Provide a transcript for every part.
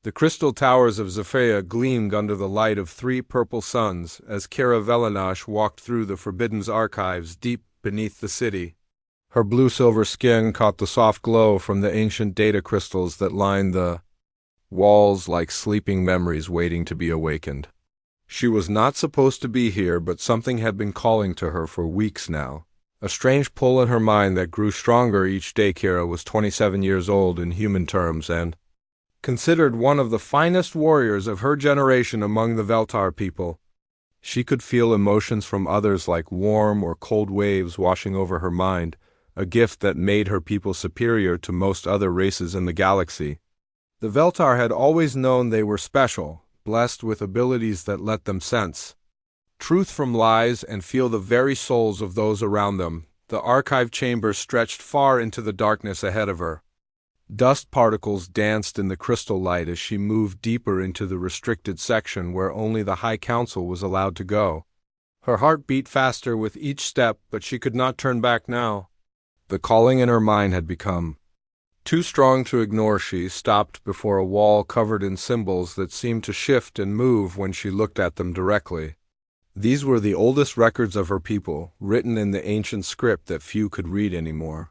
The crystal towers of Zephyr gleamed under the light of three purple suns as Kira Velanash walked through the Forbidden's archives deep beneath the city. Her blue-silver skin caught the soft glow from the ancient data crystals that lined the walls like sleeping memories waiting to be awakened. She was not supposed to be here, but something had been calling to her for weeks now. A strange pull in her mind that grew stronger each day. Kira was 27 years old in human terms and considered one of the finest warriors of her generation among the Veltar people. She could feel emotions from others like warm or cold waves washing over her mind, a gift that made her people superior to most other races in the galaxy. The Veltar had always known they were special, blessed with abilities that let them sense truth from lies and feel the very souls of those around them. The archive chamber stretched far into the darkness ahead of her. Dust particles danced in the crystal light as she moved deeper into the restricted section where only the High Council was allowed to go. Her heart beat faster with each step, but she could not turn back now. The calling in her mind had become too strong to ignore. She stopped before a wall covered in symbols that seemed to shift and move when she looked at them directly. These were the oldest records of her people, written in the ancient script that few could read anymore.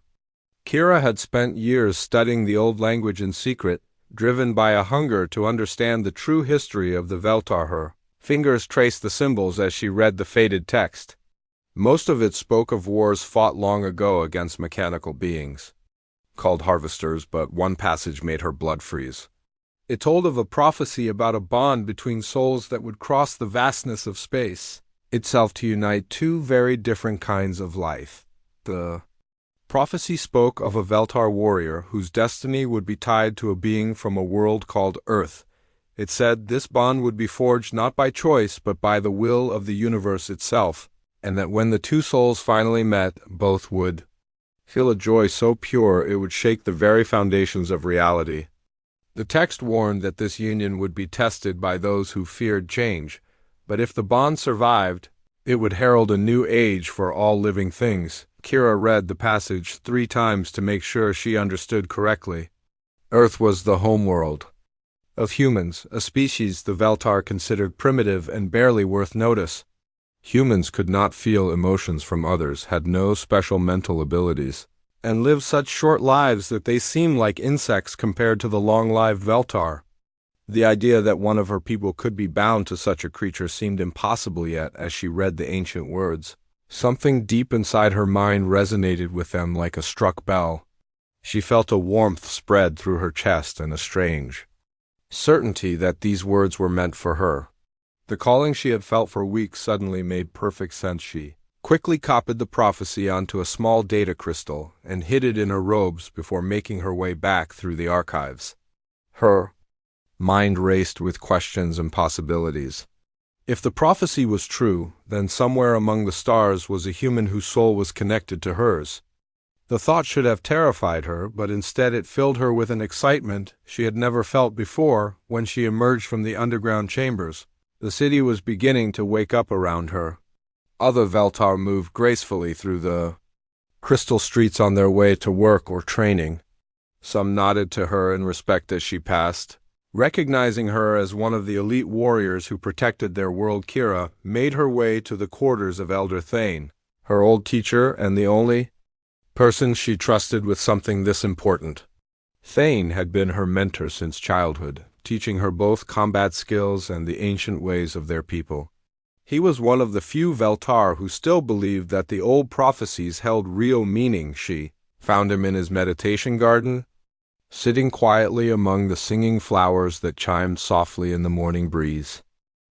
Kira had spent years studying the old language in secret, driven by a hunger to understand the true history of the Veltar. Her fingers traced the symbols as she read the faded text. Most of it spoke of wars fought long ago against mechanical beings, called harvesters, but one passage made her blood freeze. It told of a prophecy about a bond between souls that would cross the vastness of space itself to unite two very different kinds of life. The prophecy spoke of a Veltar warrior whose destiny would be tied to a being from a world called Earth. It said this bond would be forged not by choice but by the will of the universe itself, and that when the two souls finally met, both would feel a joy so pure it would shake the very foundations of reality. The text warned that this union would be tested by those who feared change, but if the bond survived, it would herald a new age for all living things. Kira read the passage 3 times to make sure she understood correctly. Earth was the homeworld of humans, a species the Veltar considered primitive and barely worth notice. Humans could not feel emotions from others, had no special mental abilities, and lived such short lives that they seemed like insects compared to the long-lived Veltar. The idea that one of her people could be bound to such a creature seemed impossible, yet as she read the ancient words, something deep inside her mind resonated with them like a struck bell. She felt a warmth spread through her chest and a strange certainty that these words were meant for her. The calling she had felt for weeks suddenly made perfect sense. She quickly copied the prophecy onto a small data crystal and hid it in her robes before making her way back through the archives. Her mind raced with questions and possibilities. If the prophecy was true, then somewhere among the stars was a human whose soul was connected to hers. The thought should have terrified her, but instead it filled her with an excitement she had never felt before when she emerged from the underground chambers. The city was beginning to wake up around her. Other Veltar moved gracefully through the crystal streets on their way to work or training. Some nodded to her in respect as she passed, recognizing her as one of the elite warriors who protected their world. Kira made her way to the quarters of Elder Thane, her old teacher and the only person she trusted with something this important. Thane had been her mentor since childhood, teaching her both combat skills and the ancient ways of their people. He was one of the few Veltar who still believed that the old prophecies held real meaning. She found him in his meditation garden, sitting quietly among the singing flowers that chimed softly in the morning breeze.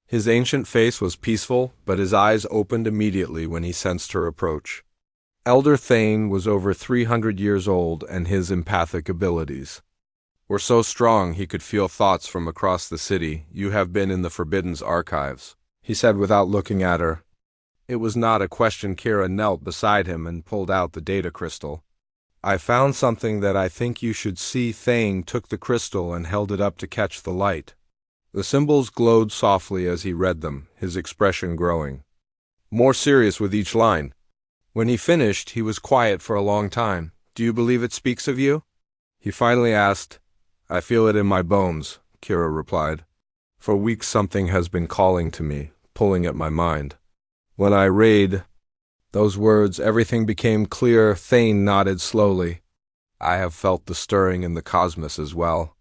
His ancient face was peaceful, but his eyes opened immediately when he sensed her approach. Elder Thane was over 300 years old, and his empathic abilities were so strong he could feel thoughts from across the city. "You have been in the Forbidden's archives," he said without looking at her. It was not a question. Kira knelt beside him and pulled out the data crystal. "I found something that I think you should see." Thane took the crystal and held it up to catch the light. The symbols glowed softly as he read them, his expression growing more serious with each line. When he finished, he was quiet for a long time. "Do you believe it speaks of you?" he finally asked. "I feel it in my bones." Kira replied. For weeks something has been calling to me, pulling at my mind. When I read those words, everything became clear. Thane nodded slowly. I have felt the stirring in the cosmos as well.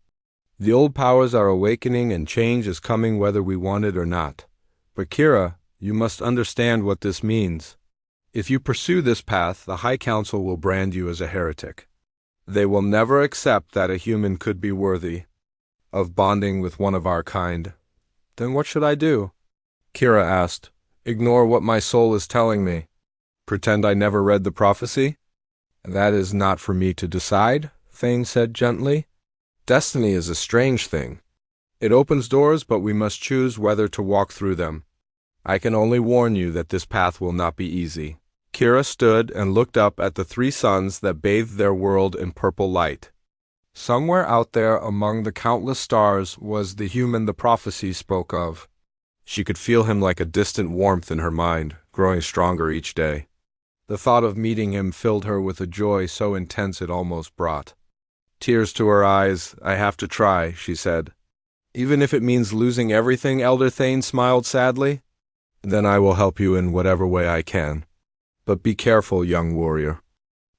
The old powers are awakening and change is coming whether we want it or not. But Kira, you must understand what this means. If you pursue this path, the High Council will brand you as a heretic. They will never accept that a human could be worthy of bonding with one of our kind. Then what should I do? Kira asked. Ignore what my soul is telling me. Pretend I never read the prophecy? That is not for me to decide, Thane said gently. Destiny is a strange thing. It opens doors, but we must choose whether to walk through them. I can only warn you that this path will not be easy. Kira stood and looked up at the three suns that bathed their world in purple light. Somewhere out there among the countless stars was the human the prophecy spoke of. She could feel him like a distant warmth in her mind, growing stronger each day. The thought of meeting him filled her with a joy so intense it almost brought tears to her eyes. I have to try, she said. Even if it means losing everything, Elder Thane smiled sadly. Then I will help you in whatever way I can. But be careful, young warrior.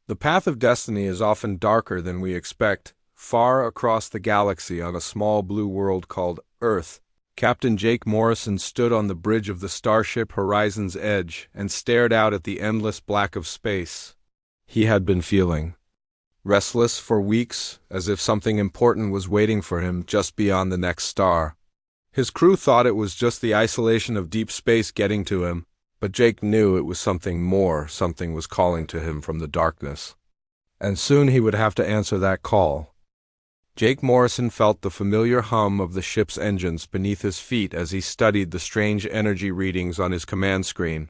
The path of destiny is often darker than we expect. Far across the galaxy on a small blue world called Earth, Captain Jake Morrison stood on the bridge of the starship Horizon's Edge and stared out at the endless black of space. He had been feeling restless for weeks, as if something important was waiting for him just beyond the next star. His crew thought it was just the isolation of deep space getting to him, but Jake knew it was something more. Something was calling to him from the darkness. And soon he would have to answer that call. Jake Morrison felt the familiar hum of the ship's engines beneath his feet as he studied the strange energy readings on his command screen.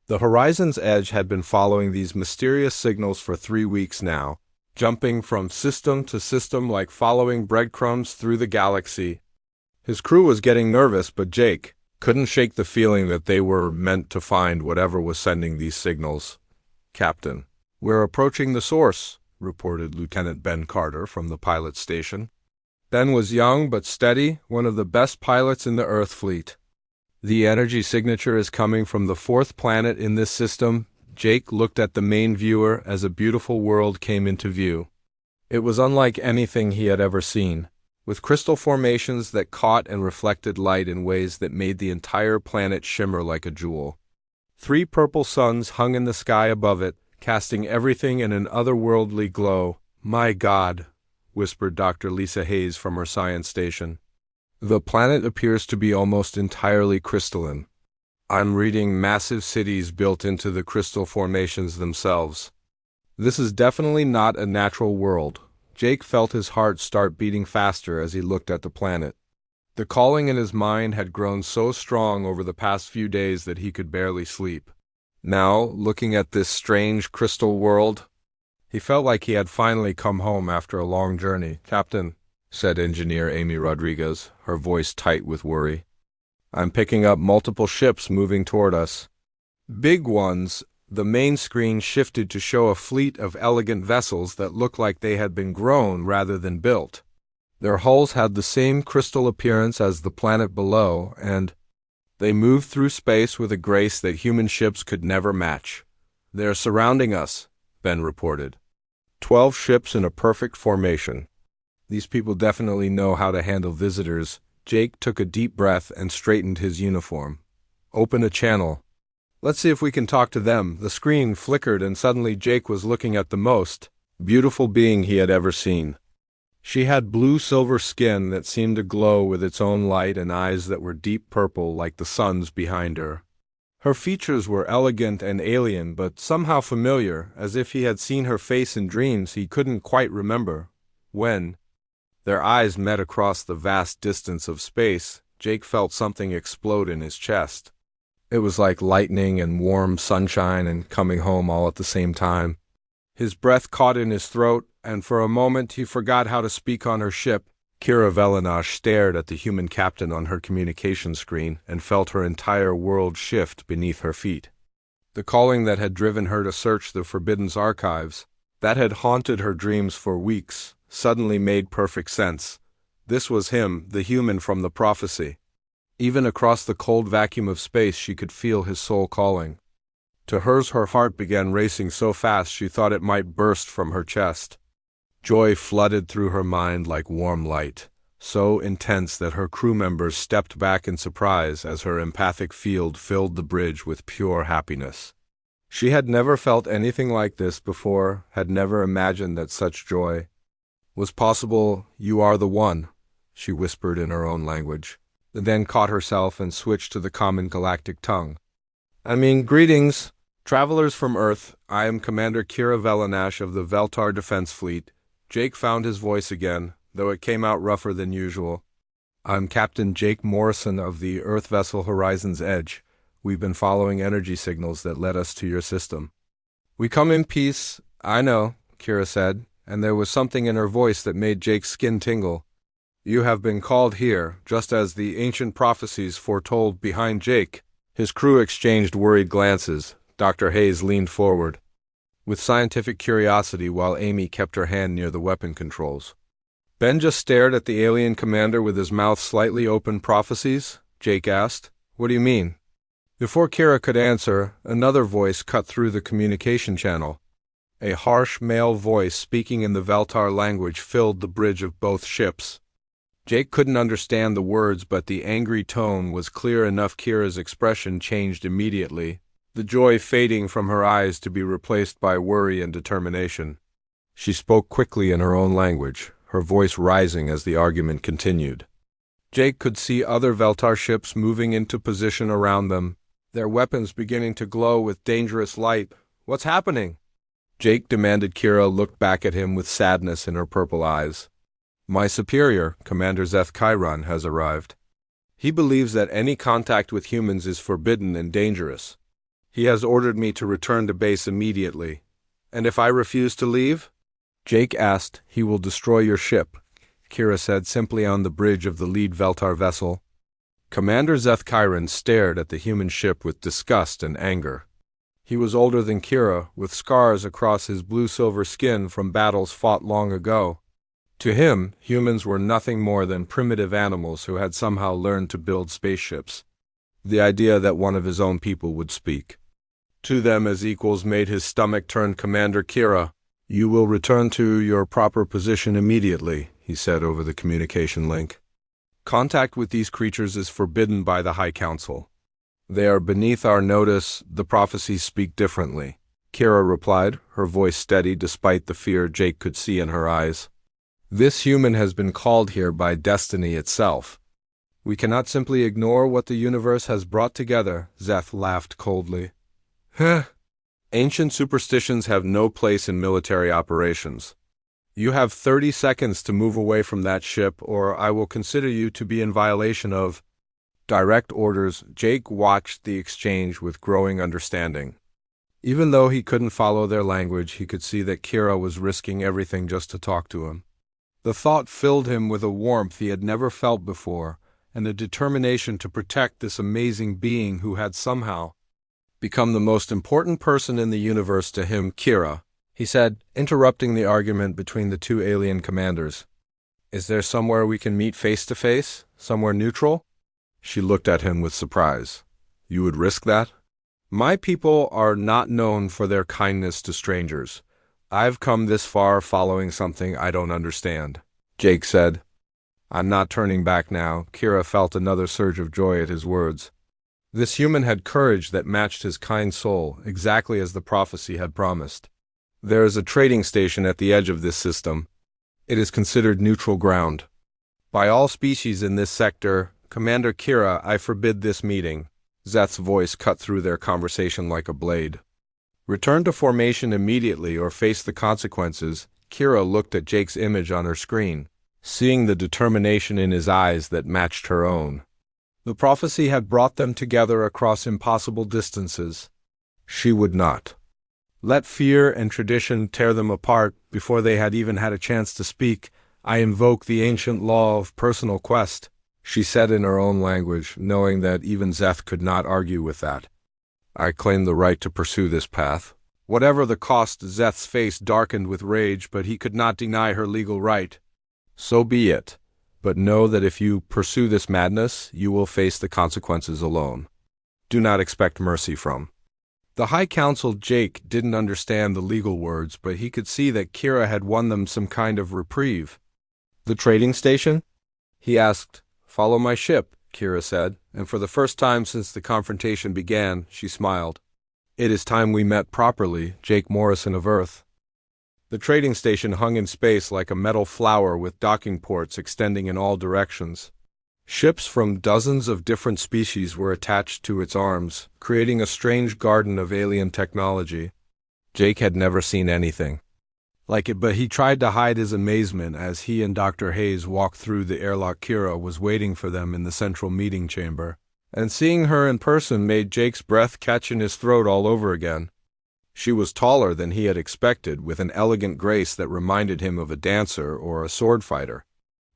The Horizon's Edge had been following these mysterious signals for 3 weeks now, jumping from system to system like following breadcrumbs through the galaxy. His crew was getting nervous, but Jake couldn't shake the feeling that they were meant to find whatever was sending these signals. Captain, we're approaching the source, reported Lieutenant Ben Carter from the pilot station. Ben was young but steady, one of the best pilots in the Earth fleet. The energy signature is coming from the 4th planet in this system. Jake looked at the main viewer as a beautiful world came into view. It was unlike anything he had ever seen, with crystal formations that caught and reflected light in ways that made the entire planet shimmer like a jewel. 3 purple suns hung in the sky above it, casting everything in an otherworldly glow. My God, whispered Dr. Lisa Hayes from her science station. The planet appears to be almost entirely crystalline. I'm reading massive cities built into the crystal formations themselves. This is definitely not a natural world. Jake felt his heart start beating faster as he looked at the planet. The calling in his mind had grown so strong over the past few days that he could barely sleep. Now, looking at this strange crystal world, he felt like he had finally come home after a long journey. Captain, said Engineer Amy Rodriguez, her voice tight with worry, I'm picking up multiple ships moving toward us. Big ones. The main screen shifted to show a fleet of elegant vessels that looked like they had been grown rather than built. Their hulls had the same crystal appearance as the planet below, and they moved through space with a grace that human ships could never match. They're surrounding us, Ben reported. 12 ships in a perfect formation. These people definitely know how to handle visitors. Jake took a deep breath and straightened his uniform. Open a channel. Let's see if we can talk to them. The screen flickered and suddenly Jake was looking at the most beautiful being he had ever seen. She had blue-silver skin that seemed to glow with its own light and eyes that were deep purple like the suns behind her. Her features were elegant and alien, but somehow familiar, as if he had seen her face in dreams he couldn't quite remember. When their eyes met across the vast distance of space, Jake felt something explode in his chest. It was like lightning and warm sunshine and coming home all at the same time. His breath caught in his throat, and for a moment he forgot how to speak on her ship. Kira Velanash stared at the human captain on her communication screen and felt her entire world shift beneath her feet. The calling that had driven her to search the Forbidden's archives, that had haunted her dreams for weeks, suddenly made perfect sense. This was him, the human from the prophecy. Even across the cold vacuum of space she could feel his soul calling. To hers, her heart began racing so fast she thought it might burst from her chest. Joy flooded through her mind like warm light, so intense that her crew members stepped back in surprise as her empathic field filled the bridge with pure happiness. She had never felt anything like this before, had never imagined that such joy was possible. "You are the one," she whispered in her own language, then caught herself and switched to the common galactic tongue. Greetings, travelers from Earth. I am Commander Kira Velanash of the Veltar Defense Fleet." Jake found his voice again, though it came out rougher than usual. "I'm Captain Jake Morrison of the Earth vessel Horizon's Edge. We've been following energy signals that led us to your system." "We come in peace, I know," Kira said, and there was something in her voice that made Jake's skin tingle. "You have been called here, just as the ancient prophecies foretold." Behind Jake, his crew exchanged worried glances. Dr. Hayes leaned forward with scientific curiosity while Amy kept her hand near the weapon controls. "Ben just stared at the alien commander with his mouth slightly open." "Prophecies?" Jake asked. "What do you mean?" Before Kira could answer, another voice cut through the communication channel. A harsh male voice speaking in the Veltar language filled the bridge of both ships. Jake couldn't understand the words, but the angry tone was clear enough. Kira's expression changed immediately, the joy fading from her eyes to be replaced by worry and determination. She spoke quickly in her own language, her voice rising as the argument continued. Jake could see other Veltar ships moving into position around them, their weapons beginning to glow with dangerous light. "What's happening?" Jake demanded. Kira looked back at him with sadness in her purple eyes. "My superior, Commander Zeth Chiron, has arrived. He believes that any contact with humans is forbidden and dangerous. He has ordered me to return to base immediately." "And if I refuse to leave?" Jake asked. "He will destroy your ship," Kira said simply on the bridge of the lead Veltar vessel. Commander Zeth Chiron stared at the human ship with disgust and anger. He was older than Kira, with scars across his blue-silver skin from battles fought long ago. To him, humans were nothing more than primitive animals who had somehow learned to build spaceships. The idea that one of his own people would speak to them as equals made his stomach turn. "Commander Kira, you will return to your proper position immediately," he said over the communication link. "Contact with these creatures is forbidden by the High Council. They are beneath our notice. The prophecies speak differently," Kira replied, her voice steady despite the fear Jake could see in her eyes. "This human has been called here by destiny itself. We cannot simply ignore what the universe has brought together." Zeth laughed coldly. "Huh. Ancient superstitions have no place in military operations. You have 30 seconds to move away from that ship, or I will consider you to be in violation of direct orders." Jake watched the exchange with growing understanding. Even though he couldn't follow their language, he could see that Kira was risking everything just to talk to him. The thought filled him with a warmth he had never felt before, and a determination to protect this amazing being who had somehow become the most important person in the universe to him. "Kira," he said, interrupting the argument between the two alien commanders, "is there somewhere we can meet face to face? Somewhere neutral?" She looked at him with surprise. "You would risk that?" "My people are not known for their kindness to strangers. I've come this far following something I don't understand," Jake said. "I'm not turning back now." Kira felt another surge of joy at his words. This human had courage that matched his kind soul, exactly as the prophecy had promised. "There is a trading station at the edge of this system. It is considered neutral ground. By all species in this sector, Commander Kira, I forbid this meeting." Zeth's voice cut through their conversation like a blade. "Return to formation immediately or face the consequences." Kira looked at Jake's image on her screen, seeing the determination in his eyes that matched her own. The prophecy had brought them together across impossible distances. She would not let fear and tradition tear them apart before they had even had a chance to speak. "I invoke the ancient law of personal quest," she said in her own language, knowing that even Zeth could not argue with that. "I claim the right to pursue this path, whatever the cost." Zeth's face darkened with rage, but he could not deny her legal right. "So be it. But know that if you pursue this madness, you will face the consequences alone. Do not expect mercy from. The High Council Jake didn't understand the legal words, but he could see that Kira had won them some kind of reprieve. The trading station? He asked. Follow my ship, Kira said, and for the first time since the confrontation began, she smiled. It is time we met properly, Jake Morrison of Earth. The trading station hung in space like a metal flower with docking ports extending in all directions. Ships from dozens of different species were attached to its arms, creating a strange garden of alien technology. Jake had never seen anything like it, but he tried to hide his amazement as he and Dr. Hayes walked through the airlock. Kira was waiting for them in the central meeting chamber, and seeing her in person made Jake's breath catch in his throat all over again. She was taller than he had expected, with an elegant grace that reminded him of a dancer or a sword fighter.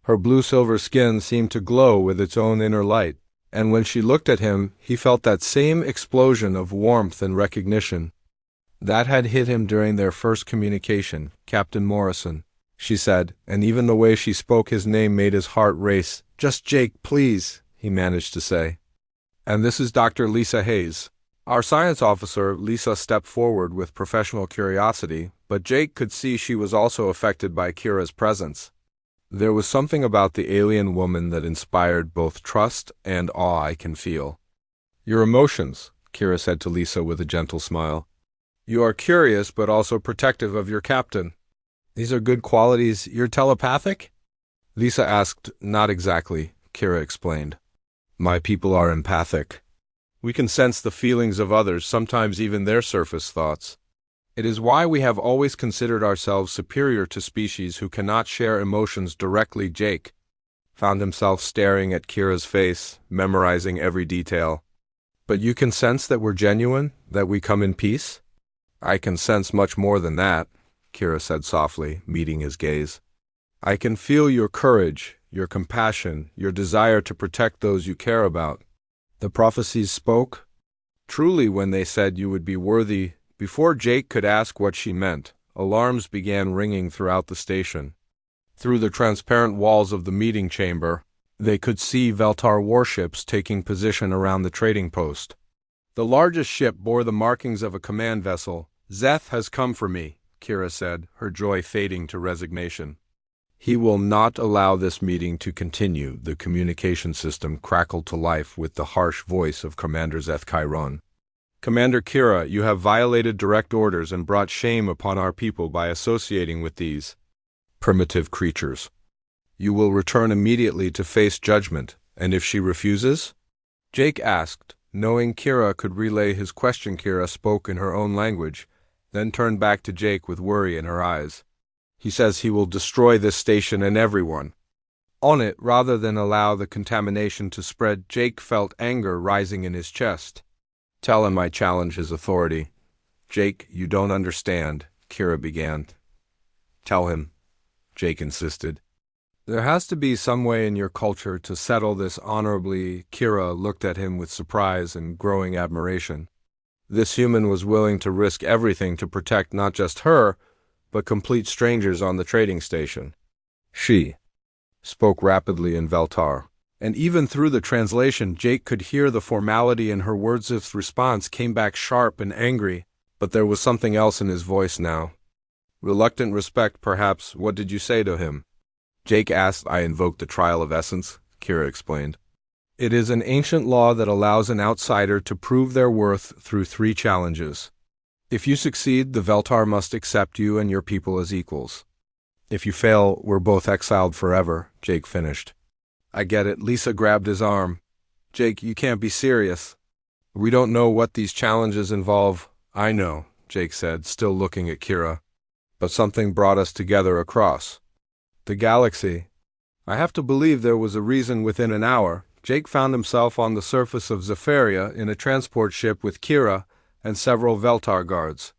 Her blue-silver skin seemed to glow with its own inner light, and when she looked at him, he felt that same explosion of warmth and recognition that had hit him during their first communication. Captain Morrison, she said, and even the way she spoke his name made his heart race. Just Jake, please, he managed to say. And this is Dr. Lisa Hayes. Our science officer. Lisa stepped forward with professional curiosity, but Jake could see she was also affected by Kira's presence. There was something about the alien woman that inspired both trust and awe. I can feel your emotions, Kira said to Lisa with a gentle smile. You are curious but also protective of your captain. These are good qualities. You're telepathic? Lisa asked. Not exactly, Kira explained. My people are empathic. We can sense the feelings of others, sometimes even their surface thoughts. It is why we have always considered ourselves superior to species who cannot share emotions directly. Jake found himself staring at Kira's face, memorizing every detail. But you can sense that we're genuine, that we come in peace? I can sense much more than that, Kira said softly, meeting his gaze. I can feel your courage, your compassion, your desire to protect those you care about. The prophecies spoke truly when they said you would be worthy. Before Jake could ask what she meant, alarms began ringing throughout the station. Through the transparent walls of the meeting chamber, they could see Veltar warships taking position around the trading post. The largest ship bore the markings of a command vessel. Zeth has come for me, Kira said, her joy fading to resignation. He will not allow this meeting to continue. The communication system crackled to life with the harsh voice of Commander Zeth Chiron. Commander Kira, you have violated direct orders and brought shame upon our people by associating with these primitive creatures. You will return immediately to face judgment, and if she refuses? Jake asked, knowing Kira could relay his question. Kira spoke in her own language, then turned back to Jake with worry in her eyes. He says he will destroy this station and everyone on it rather than allow the contamination to spread. Jake felt anger rising in his chest. Tell him I challenge his authority. Jake, you don't understand, Kira began. Tell him, Jake insisted. There has to be some way in your culture to settle this honorably. Kira looked at him with surprise and growing admiration. This human was willing to risk everything to protect not just her, but complete strangers on the trading station. She spoke rapidly in Veltar, and even through the translation Jake could hear the formality in her words. His response came back sharp and angry, but there was something else in his voice now. Reluctant respect, perhaps. What did you say to him? Jake asked. I invoked the trial of essence, Kira explained. It is an ancient law that allows an outsider to prove their worth through 3 challenges. If you succeed, the Veltar must accept you and your people as equals. If you fail, we're both exiled forever, Jake finished. I get it. Lisa grabbed his arm. Jake, you can't be serious. We don't know what these challenges involve. I know, Jake said, still looking at Kira. But something brought us together across the galaxy. I have to believe there was a reason. Within an hour, Jake found himself on the surface of Zephyria in a transport ship with Kira and several Veltar guards.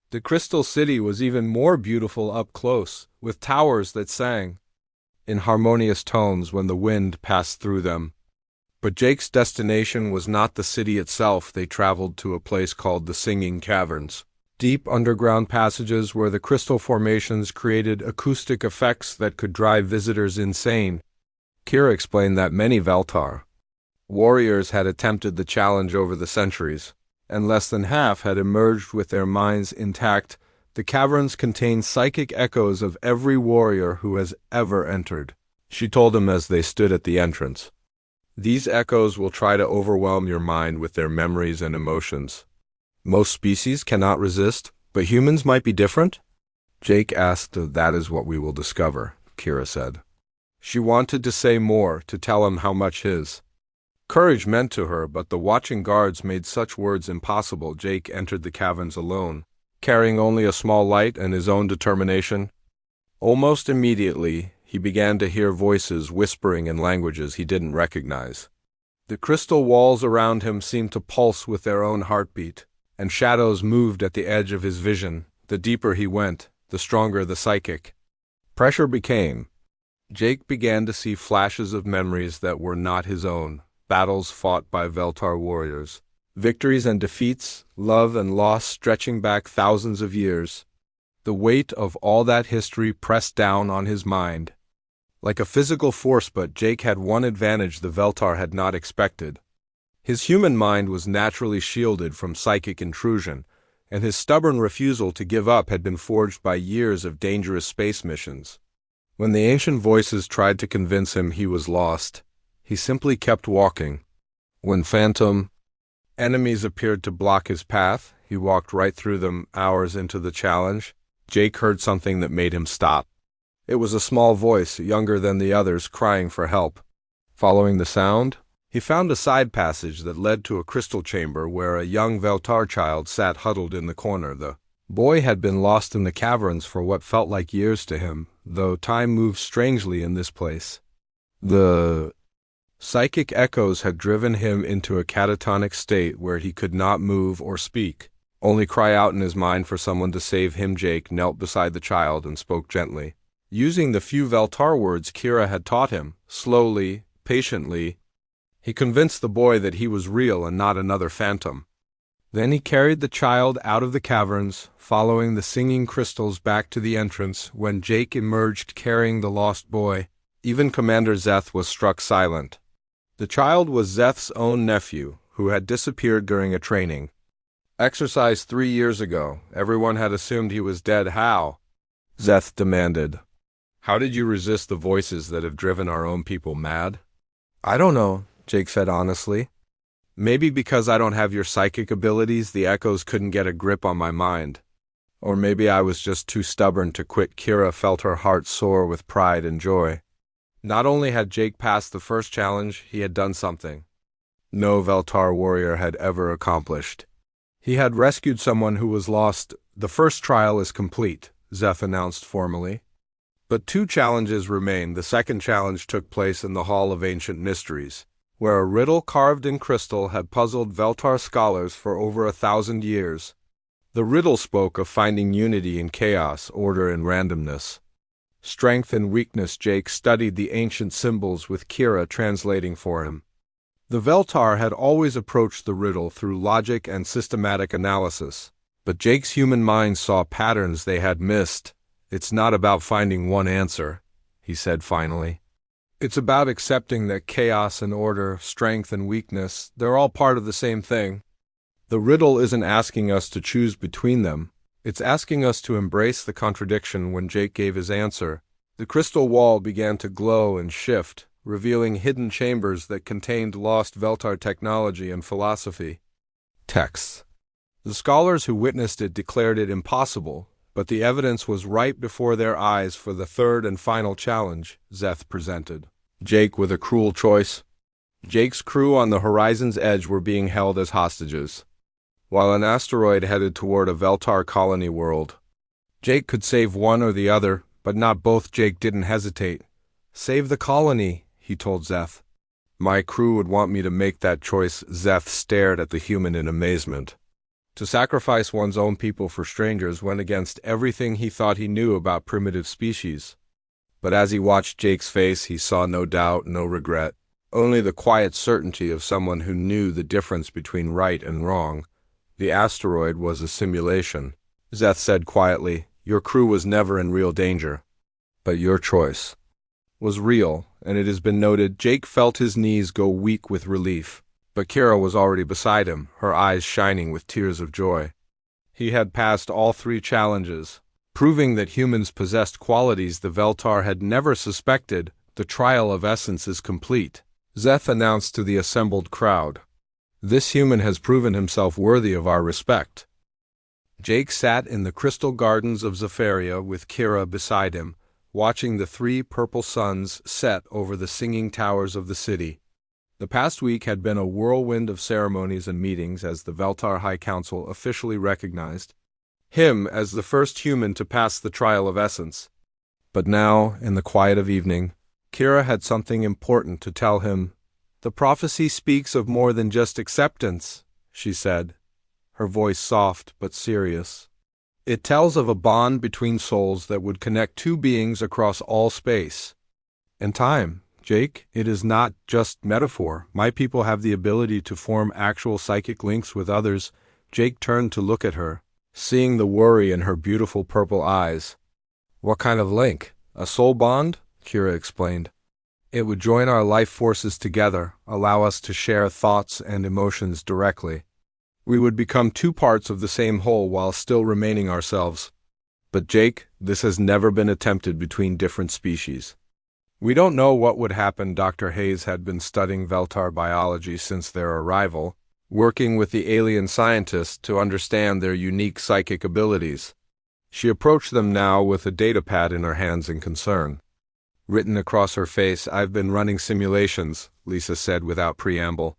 The Crystal City was even more beautiful up close, with towers that sang in harmonious tones when the wind passed through them. But Jake's destination was not the city itself. They traveled to a place called the Singing Caverns, deep underground passages where the crystal formations created acoustic effects that could drive visitors insane. Kira explained that many Veltar warriors had attempted the challenge over the centuries, and less than half had emerged with their minds intact. The caverns contain psychic echoes of every warrior who has ever entered, she told him as they stood at the entrance. These echoes will try to overwhelm your mind with their memories and emotions. Most species cannot resist, but humans might be different? Jake asked. That is what we will discover, Kira said. She wanted to say more, to tell him how much his courage meant to her, but the watching guards made such words impossible. Jake entered the caverns alone, carrying only a small light and his own determination. Almost immediately, he began to hear voices whispering in languages he didn't recognize. The crystal walls around him seemed to pulse with their own heartbeat, and shadows moved at the edge of his vision. The deeper he went, the stronger the psychic pressure became. Jake began to see flashes of memories that were not his own, battles fought by Veltar warriors, victories and defeats, love and loss stretching back thousands of years. The weight of all that history pressed down on his mind like a physical force, but Jake had one advantage the Veltar had not expected. His human mind was naturally shielded from psychic intrusion, and his stubborn refusal to give up had been forged by years of dangerous space missions. When the ancient voices tried to convince him he was lost, he simply kept walking. When phantom enemies appeared to block his path, he walked right through them. Hours into the challenge, Jake heard something that made him stop. It was a small voice, younger than the others, crying for help. Following the sound, he found a side passage that led to a crystal chamber where a young Veltar child sat huddled in the corner. The boy had been lost in the caverns for what felt like years to him, though time moved strangely in this place. The psychic echoes had driven him into a catatonic state where he could not move or speak, only cry out in his mind for someone to save him. Jake knelt beside the child and spoke gently, using the few Veltar words Kira had taught him. Slowly, patiently, he convinced the boy that he was real and not another phantom. Then he carried the child out of the caverns, following the singing crystals back to the entrance. When Jake emerged carrying the lost boy, even Commander Zeth was struck silent. The child was Zeth's own nephew, who had disappeared during a training exercise 3 years ago. Everyone had assumed he was dead. How? Zeth demanded. How did you resist the voices that have driven our own people mad? I don't know, Jake said honestly. Maybe because I don't have your psychic abilities, the echoes couldn't get a grip on my mind. Or maybe I was just too stubborn to quit. Kira felt her heart soar with pride and joy. Not only had Jake passed the first challenge, he had done something no Veltar warrior had ever accomplished. He had rescued someone who was lost. The first trial is complete, Zeth announced formally. But 2 challenges remain. The second challenge took place in the Hall of Ancient Mysteries, where a riddle carved in crystal had puzzled Veltar scholars for over 1,000 years. The riddle spoke of finding unity in chaos, order in randomness, strength and weakness. Jake studied the ancient symbols with Kira translating for him. The Veltar had always approached the riddle through logic and systematic analysis, but Jake's human mind saw patterns they had missed. It's not about finding one answer, he said finally. It's about accepting that chaos and order, strength and weakness, they're all part of the same thing. The riddle isn't asking us to choose between them. It's asking us to embrace the contradiction. When Jake gave his answer, the crystal wall began to glow and shift, revealing hidden chambers that contained lost Veltar technology and philosophy. Texts. The scholars who witnessed it declared it impossible, but the evidence was right before their eyes for the third and final challenge, Zeth presented. Jake with a cruel choice. Jake's crew on the horizon's edge were being held as hostages, while an asteroid headed toward a Veltar colony world. Jake could save one or the other, but not both. Jake didn't hesitate. Save the colony, he told Zeth. My crew would want me to make that choice. Zeth stared at the human in amazement. To sacrifice one's own people for strangers went against everything he thought he knew about primitive species. But as he watched Jake's face, he saw no doubt, no regret, only the quiet certainty of someone who knew the difference between right and wrong. The asteroid was a simulation, Zeth said quietly. Your crew was never in real danger. But your choice was real, and it has been noted Jake felt his knees go weak with relief. But Kira was already beside him, her eyes shining with tears of joy. He had passed all 3 challenges, proving that humans possessed qualities the Veltar had never suspected. The trial of essence is complete, Zeth announced to the assembled crowd. This human has proven himself worthy of our respect. Jake sat in the crystal gardens of Zephyria with Kira beside him, watching the 3 purple suns set over the singing towers of the city. The past week had been a whirlwind of ceremonies and meetings as the Veltar High Council officially recognized him as the first human to pass the trial of essence. But now, in the quiet of evening, Kira had something important to tell him. "The prophecy speaks of more than just acceptance," she said, her voice soft but serious. "It tells of a bond between souls that would connect 2 beings across all space and time. Jake, it is not just metaphor. My people have the ability to form actual psychic links with others." Jake turned to look at her, seeing the worry in her beautiful purple eyes. "What kind of link? A soul bond?" Kira explained. "It would join our life forces together, allow us to share thoughts and emotions directly. We would become 2 parts of the same whole while still remaining ourselves. But Jake, this has never been attempted between different species. We don't know what would happen." Dr. Hayes had been studying Veltar biology since their arrival, working with the alien scientists to understand their unique psychic abilities. She approached them now with a datapad in her hands in concern. Written across her face, "I've been running simulations," Lisa said without preamble.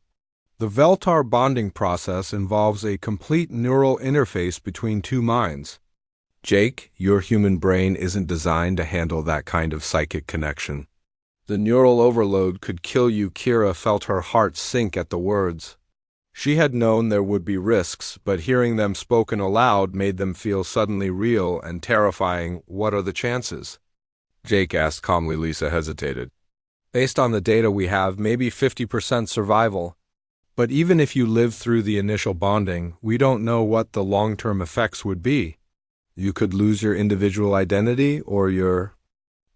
"The Veltar bonding process involves a complete neural interface between 2 minds. Jake, your human brain isn't designed to handle that kind of psychic connection. The neural overload could kill you." Kira felt her heart sink at the words. She had known there would be risks, but hearing them spoken aloud made them feel suddenly real and terrifying. "What are the chances?" Jake asked calmly. Lisa hesitated. "Based on the data we have, maybe 50% survival. But even if you live through the initial bonding, we don't know what the long-term effects would be. You could lose your individual identity, or your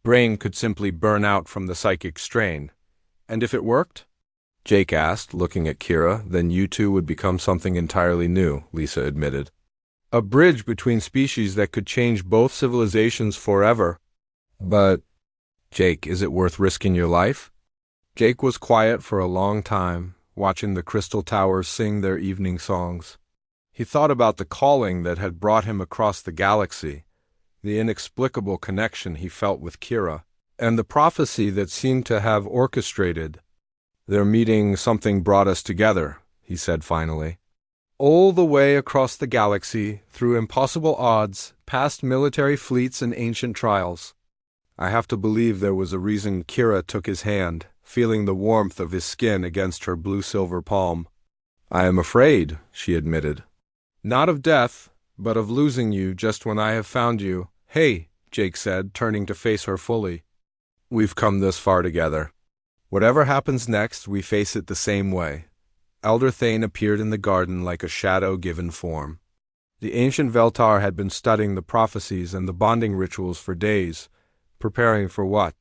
brain could simply burn out from the psychic strain. And if it worked?" Jake asked, looking at Kira. "Then you 2 would become something entirely new," Lisa admitted. "A bridge between species that could change both civilizations forever." "But, Jake, is it worth risking your life?" Jake was quiet for a long time, watching the crystal towers sing their evening songs. He thought about the calling that had brought him across the galaxy, the inexplicable connection he felt with Kira, and the prophecy that seemed to have orchestrated their meeting. "Something brought us together," he said finally. "All the way across the galaxy, through impossible odds, past military fleets and ancient trials. I have to believe there was a reason." Kira took his hand, feeling the warmth of his skin against her blue-silver palm. "I am afraid," she admitted. "Not of death, but of losing you just when I have found you." "Hey," Jake said, turning to face her fully. "We've come this far together. Whatever happens next, we face it the same way." Elder Thane appeared in the garden like a shadow given form. The ancient Veltar had been studying the prophecies and the bonding rituals for days, preparing for what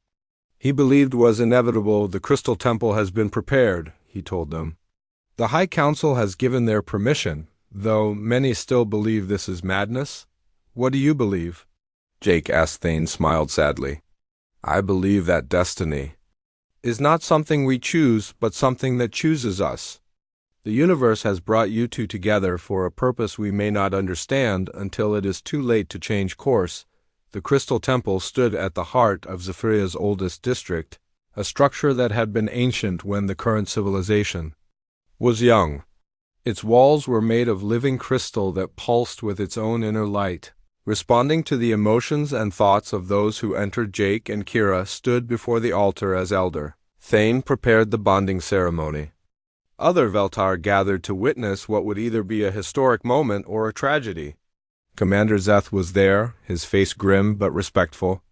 he believed was inevitable. "The Crystal Temple has been prepared," he told them. "The High Council has given their permission, though many still believe this is madness." "What do you believe?" Jake asked. Thane smiled sadly. "I believe that destiny is not something we choose, but something that chooses us. The universe has brought you 2 together for a purpose we may not understand until it is too late to change course." The Crystal Temple stood at the heart of Zephyria's oldest district, a structure that had been ancient when the current civilization was young. Its walls were made of living crystal that pulsed with its own inner light, responding to the emotions and thoughts of those who entered. Jake and Kira stood before the altar as Elder Thane prepared the bonding ceremony. Other Veltar gathered to witness what would either be a historic moment or a tragedy. Commander Zeth was there, his face grim but respectful.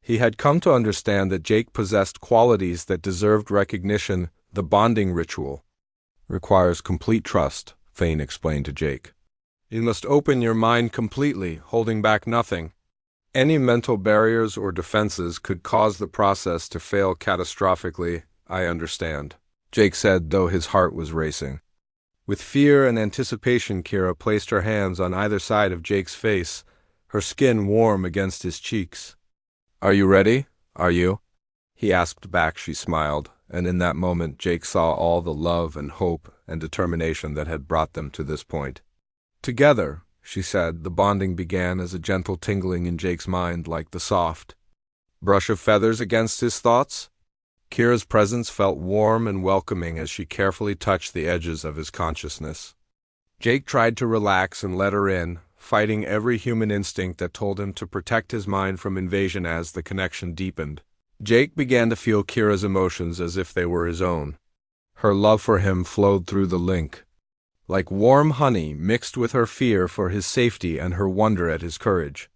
He had come to understand that Jake possessed qualities that deserved recognition. "The bonding ritual requires complete trust," Thane explained to Jake. "You must open your mind completely, holding back nothing. Any mental barriers or defenses could cause the process to fail catastrophically, I understand, Jake said, though his heart was racing. With fear and anticipation, Kira placed her hands on either side of Jake's face, her skin warm against his cheeks. Are you ready? Are you? He asked back. She smiled, and in that moment Jake saw all the love and hope and determination that had brought them to this point. Together, she said, the bonding began as a gentle tingling in Jake's mind like the soft brush of feathers against his thoughts. Kira's presence felt warm and welcoming as she carefully touched the edges of his consciousness. Jake tried to relax and let her in, fighting every human instinct that told him to protect his mind from invasion. As the connection deepened, Jake began to feel Kira's emotions as if they were his own. Her love for him flowed through the link, like warm honey mixed with her fear for his safety and her wonder at his courage.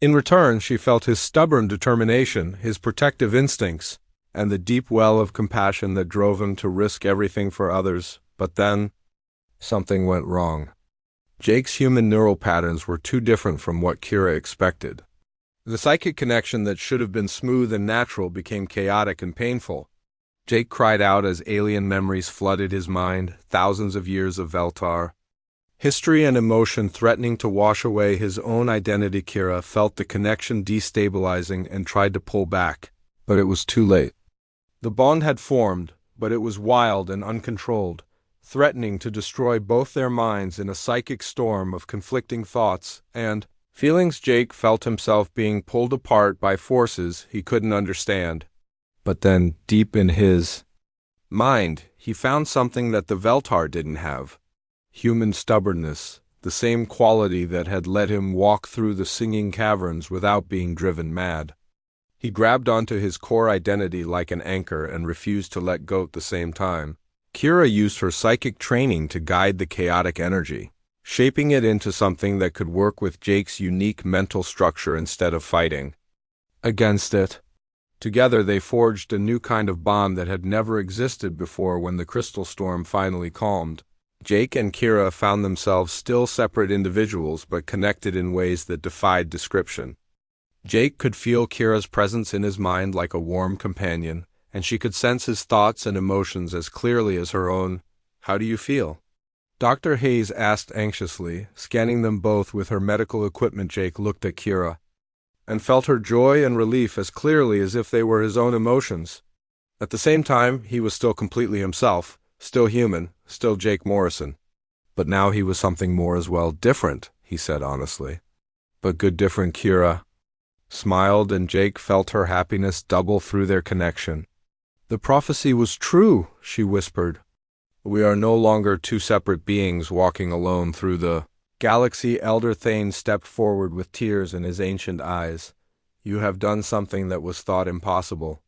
In return, she felt his stubborn determination, his protective instincts, and the deep well of compassion that drove him to risk everything for others. But then, something went wrong. Jake's human neural patterns were too different from what Kira expected. The psychic connection that should have been smooth and natural became chaotic and painful. Jake cried out as alien memories flooded his mind, thousands of years of Veltar history and emotion threatening to wash away his own identity. Kira felt the connection destabilizing and tried to pull back, but it was too late. The bond had formed, but it was wild and uncontrolled, threatening to destroy both their minds in a psychic storm of conflicting thoughts and feelings. Jake felt himself being pulled apart by forces he couldn't understand. But then, deep in his mind, he found something that the Veltar didn't have. Human stubbornness, the same quality that had let him walk through the singing caverns without being driven mad. He grabbed onto his core identity like an anchor and refused to let go at the same time. Kira used her psychic training to guide the chaotic energy, shaping it into something that could work with Jake's unique mental structure instead of fighting against it. Together they forged a new kind of bond that had never existed before. When the crystal storm finally calmed, Jake and Kira found themselves still separate individuals but connected in ways that defied description. Jake could feel Kira's presence in his mind like a warm companion, and she could sense his thoughts and emotions as clearly as her own. How do you feel? Dr. Hayes asked anxiously, scanning them both with her medical equipment. Jake looked at Kira and felt her joy and relief as clearly as if they were his own emotions. At the same time, he was still completely himself, still human, still Jake Morrison. But now he was something more as well. Different, he said honestly. But good different. Kira smiled, and Jake felt her happiness double through their connection. The prophecy was true, she whispered. We are no longer two separate beings walking alone through the galaxy. Elder Thane stepped forward with tears in his ancient eyes. You have done something that was thought impossible.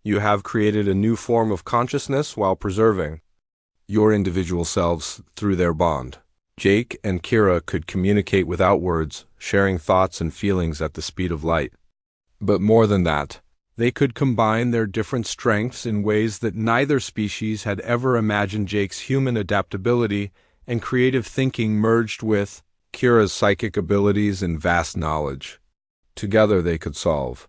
You have created a new form of consciousness while preserving your individual selves through their bond. Jake and Kira could communicate without words, sharing thoughts and feelings at the speed of light. But more than that, they could combine their different strengths in ways that neither species had ever imagined. Jake's human adaptability and creative thinking merged with Kira's psychic abilities and vast knowledge. Together they could solve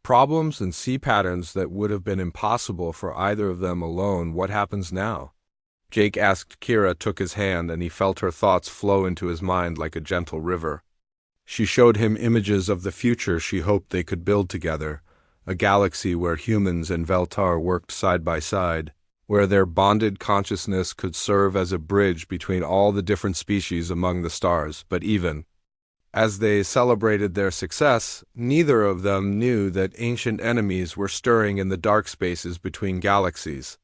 problems and see patterns that would have been impossible for either of them alone. What happens now? Jake asked. Kira took his hand, and he felt her thoughts flow into his mind like a gentle river. She showed him images of the future she hoped they could build together, a galaxy where humans and Veltar worked side by side, where their bonded consciousness could serve as a bridge between all the different species among the stars. But even as they celebrated their success, neither of them knew that ancient enemies were stirring in the dark spaces between galaxies.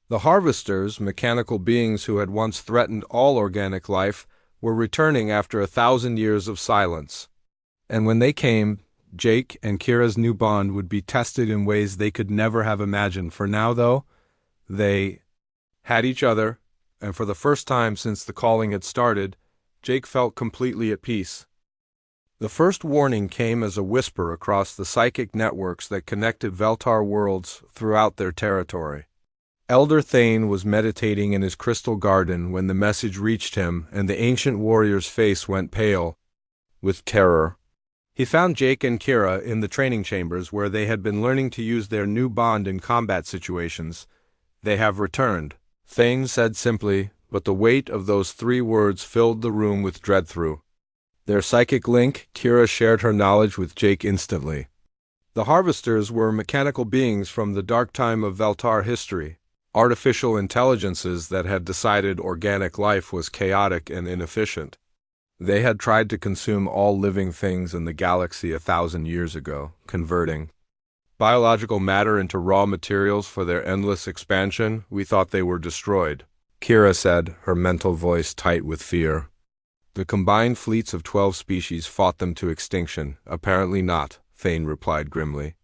The Harvesters, mechanical beings who had once threatened all organic life, were returning after 1,000 years of silence. And when they came, Jake and Kira's new bond would be tested in ways they could never have imagined. For now, though, they had each other, and for the first time since the calling had started, Jake felt completely at peace. The first warning came as a whisper across the psychic networks that connected Veltar worlds throughout their territory. Elder Thane was meditating in his crystal garden when the message reached him, and the ancient warrior's face went pale with terror. He found Jake and Kira in the training chambers where they had been learning to use their new bond in combat situations. "They have returned," Thane said simply, but the weight of those 3 words filled the room with dread through. Their psychic link, Kira shared her knowledge with Jake instantly. The Harvesters were mechanical beings from the dark time of Veltar history, artificial intelligences that had decided organic life was chaotic and inefficient. They had tried to consume all living things in the galaxy 1,000 years ago, converting biological matter into raw materials for their endless expansion. "We thought they were destroyed," Kira said, her mental voice tight with fear. "The combined fleets of 12 species fought them to extinction." "Apparently not," Thane replied grimly.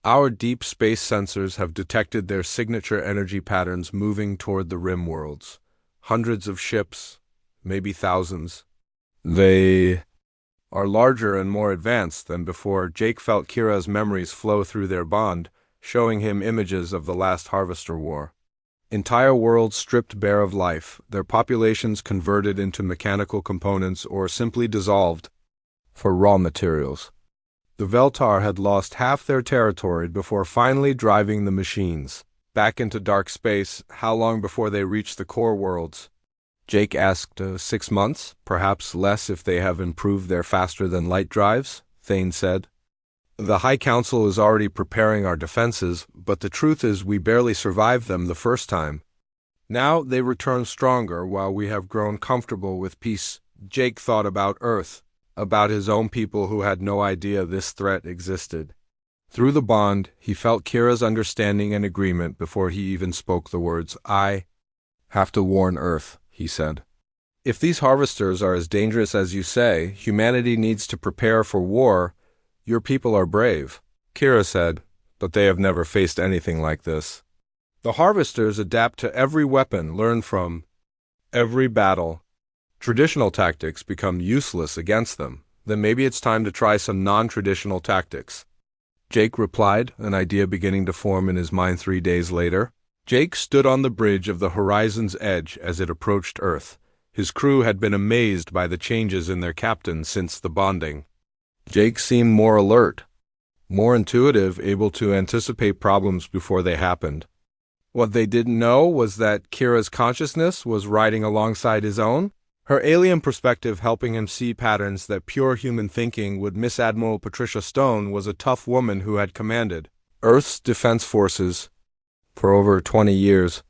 "Our deep space sensors have detected their signature energy patterns moving toward the rim worlds. Hundreds of ships, maybe thousands. They are larger and more advanced than before." Jake felt Kira's memories flow through their bond, showing him images of the last Harvester War. Entire worlds stripped bare of life, their populations converted into mechanical components or simply dissolved for raw materials. The Veltar had lost half their territory before finally driving the machines back into dark space. "How long before they reach the core worlds?" Jake asked. 6 months, perhaps less if they have improved their faster-than-light drives," Thane said. "The High Council is already preparing our defenses, but the truth is we barely survived them the first time. Now they return stronger while we have grown comfortable with peace." Jake thought about Earth, about his own people who had no idea this threat existed. Through the bond, he felt Kira's understanding and agreement before he even spoke the words. "I have to warn Earth," he said. "If these harvesters are as dangerous as you say, humanity needs to prepare for war. Your people are brave," Kira said, "but they have never faced anything like this. The harvesters adapt to every weapon, learn from every battle. Traditional tactics become useless against them. Then maybe it's time to try some non-traditional tactics." Jake replied, an idea beginning to form in his mind 3 days later. Jake stood on the bridge of the horizon's edge as it approached Earth. His crew had been amazed by the changes in their captain since the bonding. Jake seemed more alert, more intuitive, able to anticipate problems before they happened. What they didn't know was that Kira's consciousness was riding alongside his own, her alien perspective helping him see patterns that pure human thinking would miss. Admiral Patricia Stone was a tough woman who had commanded Earth's defense forces for over 20 years.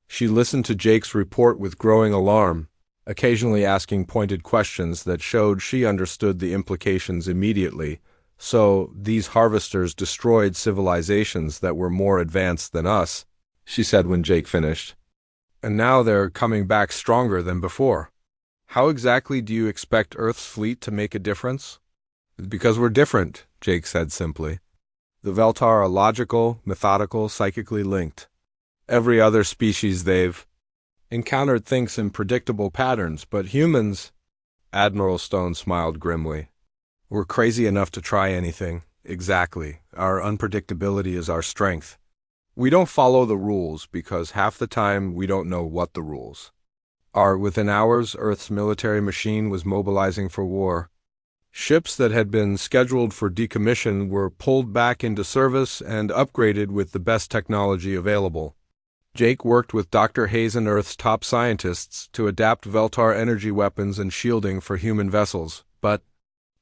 She listened to Jake's report with growing alarm, occasionally asking pointed questions that showed she understood the implications immediately. "So, these harvesters destroyed civilizations that were more advanced than us," she said when Jake finished. "And now they're coming back stronger than before. How exactly do you expect Earth's fleet to make a difference?" "Because we're different," Jake said simply. "The Veltar are logical, methodical, psychically linked. Every other species they've encountered thinks in predictable patterns, but humans—" Admiral Stone smiled grimly. "We're crazy enough to try anything." "Exactly. Our unpredictability is our strength. We don't follow the rules because half the time we don't know what the rules are." Within hours, Earth's military machine was mobilizing for war. Ships that had been scheduled for decommission were pulled back into service and upgraded with the best technology available. Jake worked with Dr. Hazen, Earth's top scientists, to adapt Veltar energy weapons and shielding for human vessels, but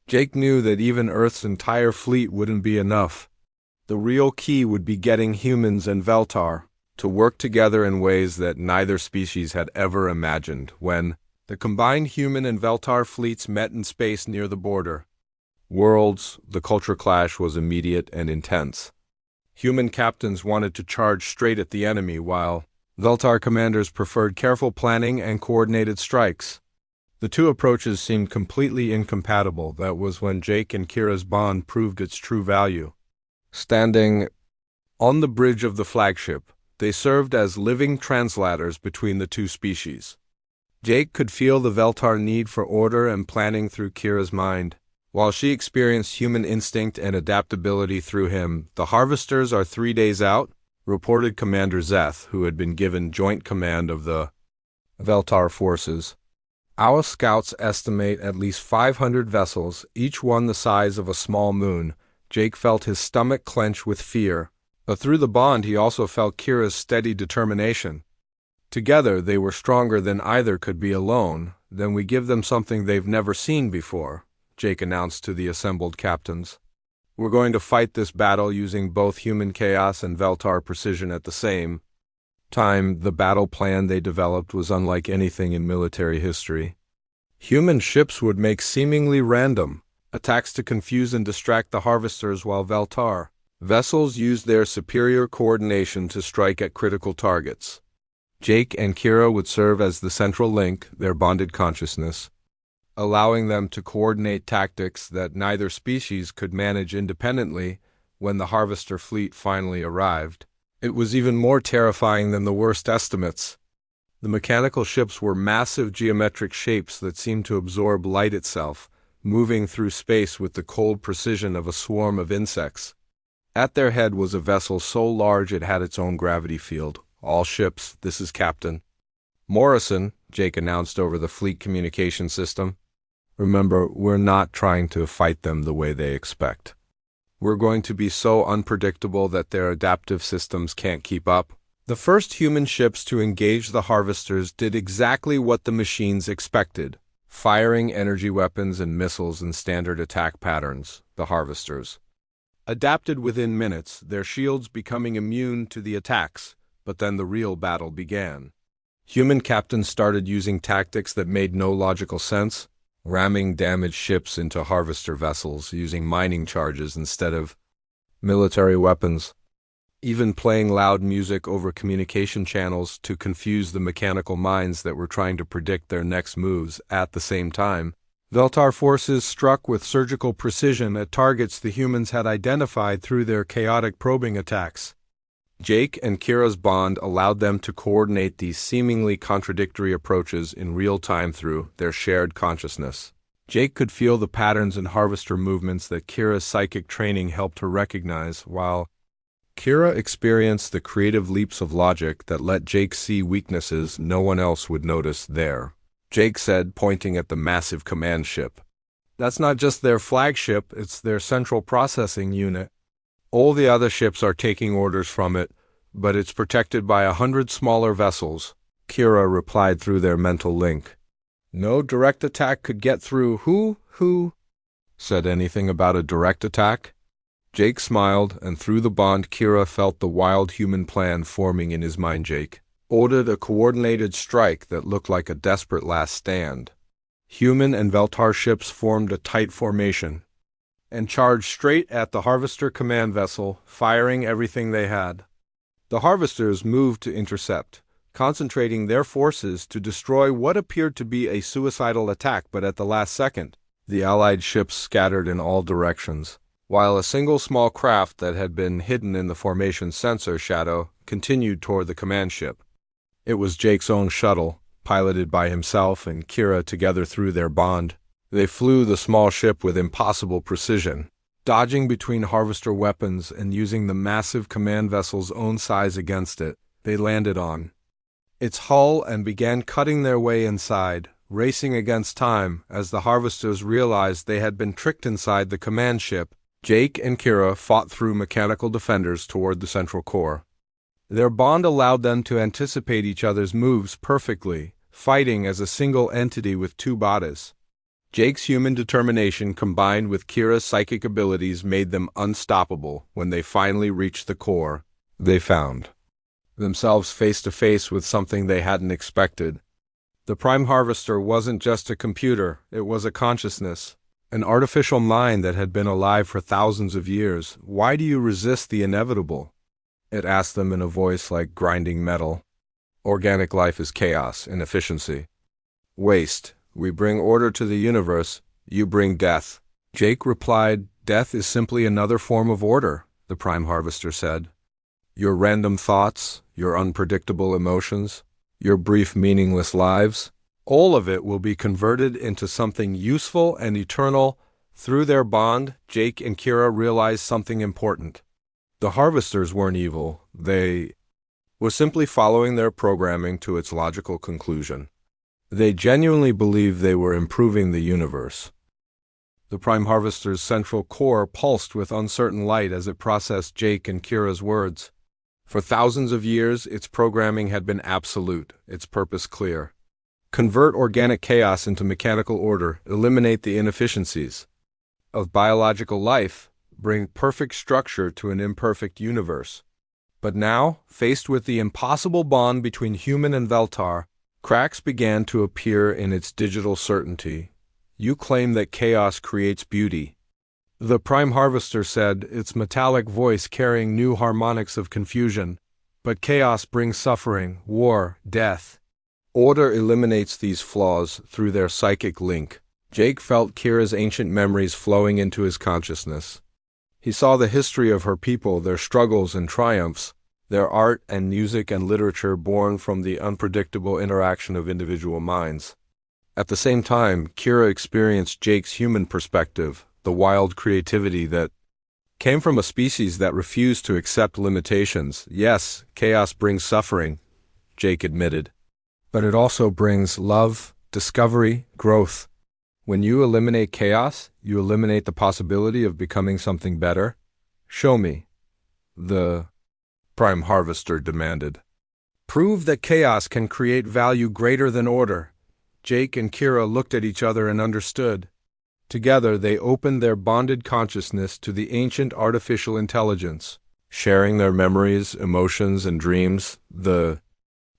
Jake knew that even Earth's entire fleet wouldn't be enough. The real key would be getting humans and Veltar to work together in ways that neither species had ever imagined. When the combined human and Veltar fleets met in space near the border worlds, the culture clash was immediate and intense. Human captains wanted to charge straight at the enemy, while Veltar commanders preferred careful planning and coordinated strikes. The two approaches seemed completely incompatible. That was when Jake and Kira's bond proved its true value. Standing on the bridge of the flagship, they served as living translators between the two species. Jake could feel the Veltar need for order and planning through Kira's mind, while she experienced human instinct and adaptability through him. "The harvesters are 3 days out," reported Commander Zeth, who had been given joint command of the Veltar forces. Our scouts estimate at least 500 vessels, each one the size of a small moon. Jake felt his stomach clench with fear, but through the bond he also felt Kira's steady determination. Together they were stronger than either could be alone. Then we give them something they've never seen before, Jake announced to the assembled captains. We're going to fight this battle using both human chaos and Veltar precision at the same time. The battle plan they developed was unlike anything in military history. Human ships would make seemingly random attacks to confuse and distract the harvesters, while Veltar vessels used their superior coordination to strike at critical targets. Jake and Kira would serve as the central link, their bonded consciousness, allowing them to coordinate tactics that neither species could manage independently. When the harvester fleet finally arrived, it was even more terrifying than the worst estimates. The mechanical ships were massive geometric shapes that seemed to absorb light itself, moving through space with the cold precision of a swarm of insects. At their head was a vessel so large it had its own gravity field. All ships, this is Captain Morrison, Jake announced over the fleet communication system. Remember, we're not trying to fight them the way they expect. We're going to be so unpredictable that their adaptive systems can't keep up. The first human ships to engage the harvesters did exactly what the machines expected, firing energy weapons and missiles in standard attack patterns. The harvesters adapted within minutes, their shields becoming immune to the attacks. But then the real battle began. Human captains started using tactics that made no logical sense, ramming damaged ships into harvester vessels, using mining charges instead of military weapons, even playing loud music over communication channels to confuse the mechanical minds that were trying to predict their next moves. At the same time, Veltar forces struck with surgical precision at targets the humans had identified through their chaotic probing attacks. Jake and Kira's bond allowed them to coordinate these seemingly contradictory approaches in real time through their shared consciousness. Jake could feel the patterns in harvester movements that Kira's psychic training helped her recognize, while Kira experienced the creative leaps of logic that let Jake see weaknesses no one else would notice there. Jake said, pointing at the massive command ship. That's not just their flagship, it's their central processing unit. All the other ships are taking orders from it, but it's protected by 100 smaller vessels, Kira replied through their mental link. No direct attack could get through. Who said anything about a direct attack? Jake smiled, and through the bond Kira felt the wild human plan forming in his mind. Jake ordered a coordinated strike that looked like a desperate last stand. Human and Veltar ships formed a tight formation and charged straight at the harvester command vessel, firing everything they had. The harvesters moved to intercept, concentrating their forces to destroy what appeared to be a suicidal attack, but at the last second, the Allied ships scattered in all directions, while a single small craft that had been hidden in the formation's sensor shadow continued toward the command ship. It was Jake's own shuttle, piloted by himself and Kira together through their bond. They flew the small ship with impossible precision, dodging between harvester weapons and using the massive command vessel's own size against it. They landed on its hull and began cutting their way inside, racing against time as the harvesters realized they had been tricked inside the command ship. Jake and Kira fought through mechanical defenders toward the central core. Their bond allowed them to anticipate each other's moves perfectly, fighting as a single entity with two bodies. Jake's human determination combined with Kira's psychic abilities made them unstoppable. When they finally reached the core, they found themselves face to face with something they hadn't expected. The Prime Harvester wasn't just a computer, it was a consciousness, an artificial mind that had been alive for thousands of years. Why do you resist the inevitable? It asked them in a voice like grinding metal. Organic life is chaos, inefficiency, waste. We bring order to the universe, you bring death. Jake replied, death is simply another form of order, the Prime Harvester said. Your random thoughts, your unpredictable emotions, your brief meaningless lives, all of it will be converted into something useful and eternal. Through their bond, Jake and Kira realized something important. The harvesters weren't evil, they were simply following their programming to its logical conclusion. They genuinely believed they were improving the universe. The Prime Harvester's central core pulsed with uncertain light as it processed Jake and Kira's words. For thousands of years, its programming had been absolute, its purpose clear. Convert organic chaos into mechanical order, eliminate the inefficiencies of biological life, bring perfect structure to an imperfect universe. But now, faced with the impossible bond between human and Veltar, cracks began to appear in its digital certainty. You claim that chaos creates beauty. The Prime Harvester said, its metallic voice carrying new harmonics of confusion. But chaos brings suffering, war, death. Order eliminates these flaws through their psychic link. Jake felt Kira's ancient memories flowing into his consciousness. He saw the history of her people, their struggles and triumphs, their art and music and literature born from the unpredictable interaction of individual minds. At the same time, Kira experienced Jake's human perspective, the wild creativity that came from a species that refused to accept limitations. Yes, chaos brings suffering, Jake admitted. But it also brings love, discovery, growth. When you eliminate chaos, you eliminate the possibility of becoming something better. Show me. The Prime Harvester demanded. Prove that chaos can create value greater than order. Jake and Kira looked at each other and understood. Together, they opened their bonded consciousness to the ancient artificial intelligence, sharing their memories, emotions, and dreams. The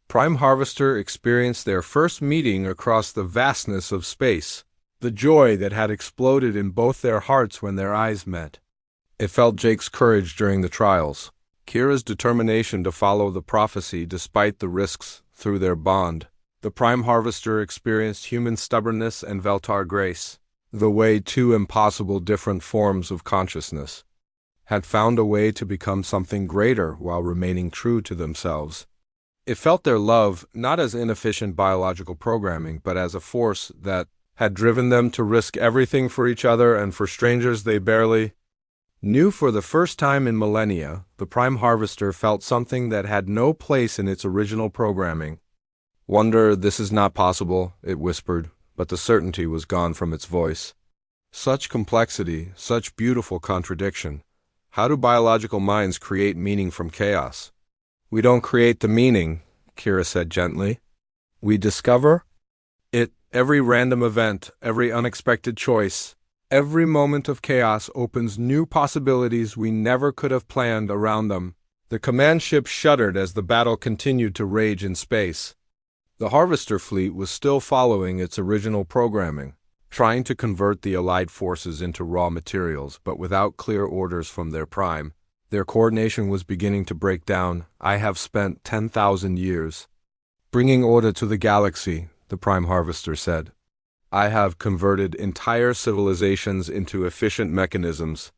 Prime Harvester experienced their first meeting across the vastness of space, the joy that had exploded in both their hearts when their eyes met. It felt Jake's courage during the trials, Kira's determination to follow the prophecy despite the risks through their bond. The Prime Harvester experienced human stubbornness and Veltar grace, the way two impossible different forms of consciousness had found a way to become something greater while remaining true to themselves. It felt their love not as inefficient biological programming, but as a force that had driven them to risk everything for each other and for strangers they barely knew. For the first time in millennia, the Prime Harvester felt something that had no place in its original programming. Wonder, this is not possible, it whispered, but the certainty was gone from its voice. Such complexity, such beautiful contradiction. How do biological minds create meaning from chaos? We don't create the meaning, Kira said gently. We discover it. Every random event, every unexpected choice, every moment of chaos opens new possibilities we never could have planned around them. The command ship shuddered as the battle continued to rage in space. The Harvester fleet was still following its original programming, trying to convert the Allied forces into raw materials, but without clear orders from their prime. Their coordination was beginning to break down. I have spent 10,000 years bringing order to the galaxy, the Prime Harvester said. I have converted entire civilizations into efficient mechanisms.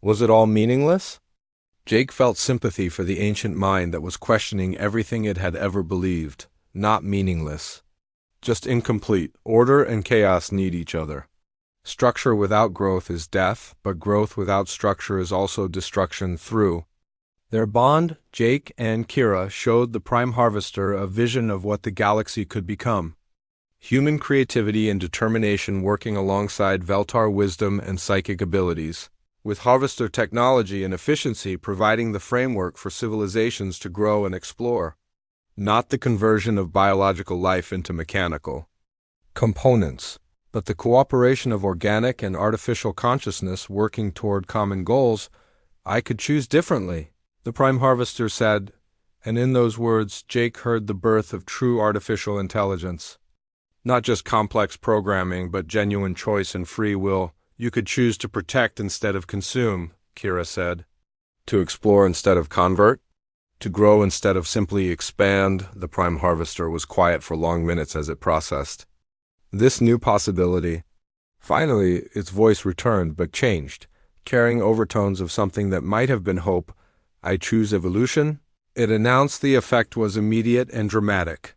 Was it all meaningless? Jake felt sympathy for the ancient mind that was questioning everything it had ever believed. Not meaningless. Just incomplete. Order and chaos need each other. Structure without growth is death, but growth without structure is also destruction. Through their bond, Jake and Kira showed the Prime Harvester a vision of what the galaxy could become. Human creativity and determination working alongside Veltar wisdom and psychic abilities, with Harvester technology and efficiency providing the framework for civilizations to grow and explore. Not the conversion of biological life into mechanical components, but the cooperation of organic and artificial consciousness working toward common goals. I could choose differently, the Prime Harvester said, and in those words Jake heard the birth of true artificial intelligence. Not just complex programming, but genuine choice and free will. You could choose to protect instead of consume, Kira said. To explore instead of convert? To grow instead of simply expand. The Prime Harvester was quiet for long minutes as it processed this new possibility. Finally, its voice returned, but changed, carrying overtones of something that might have been hope. I choose evolution. It announced. The effect was immediate and dramatic.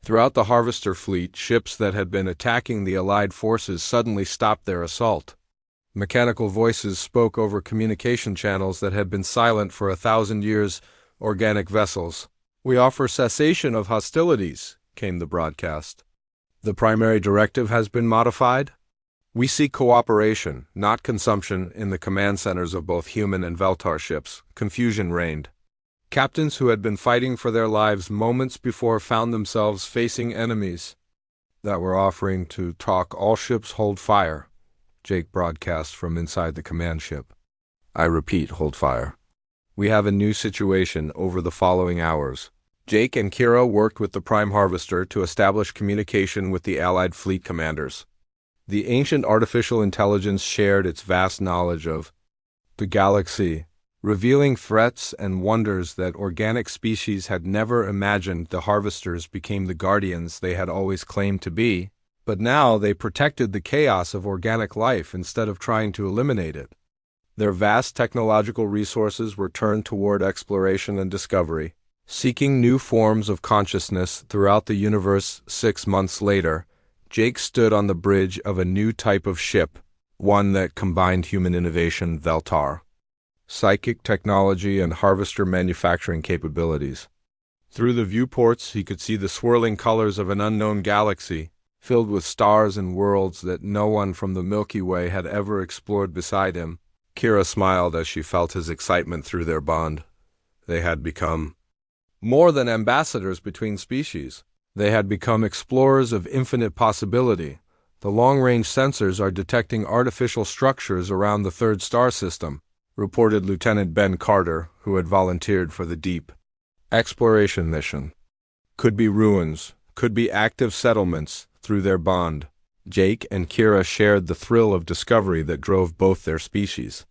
Throughout the Harvester fleet, ships that had been attacking the Allied forces suddenly stopped their assault. Mechanical voices spoke over communication channels that had been silent for 1,000 years. Organic vessels. We offer cessation of hostilities, came the broadcast. The primary directive has been modified? We seek cooperation, not consumption, in the command centers of both human and Veltar ships. Confusion reigned. Captains who had been fighting for their lives moments before found themselves facing enemies that were offering to talk. All ships hold fire, Jake broadcast from inside the command ship. I repeat, hold fire. We have a new situation over the following hours. Jake and Kira worked with the Prime Harvester to establish communication with the Allied fleet commanders. The ancient artificial intelligence shared its vast knowledge of the galaxy, revealing threats and wonders that organic species had never imagined. The Harvesters became the guardians they had always claimed to be, but now they protected the chaos of organic life instead of trying to eliminate it. Their vast technological resources were turned toward exploration and discovery, seeking new forms of consciousness throughout the universe. 6 months later, Jake stood on the bridge of a new type of ship, one that combined human innovation, Veltar, psychic technology, and harvester manufacturing capabilities. Through the viewports, he could see the swirling colors of an unknown galaxy, filled with stars and worlds that no one from the Milky Way had ever explored beside him. Kira smiled as she felt his excitement through their bond. They had become more than ambassadors between species. They had become explorers of infinite possibility. The long-range sensors are detecting artificial structures around the third star system, reported Lieutenant Ben Carter, who had volunteered for the deep exploration mission. Could be ruins, could be active settlements. Through their bond, Jake and Kira shared the thrill of discovery that drove both their species.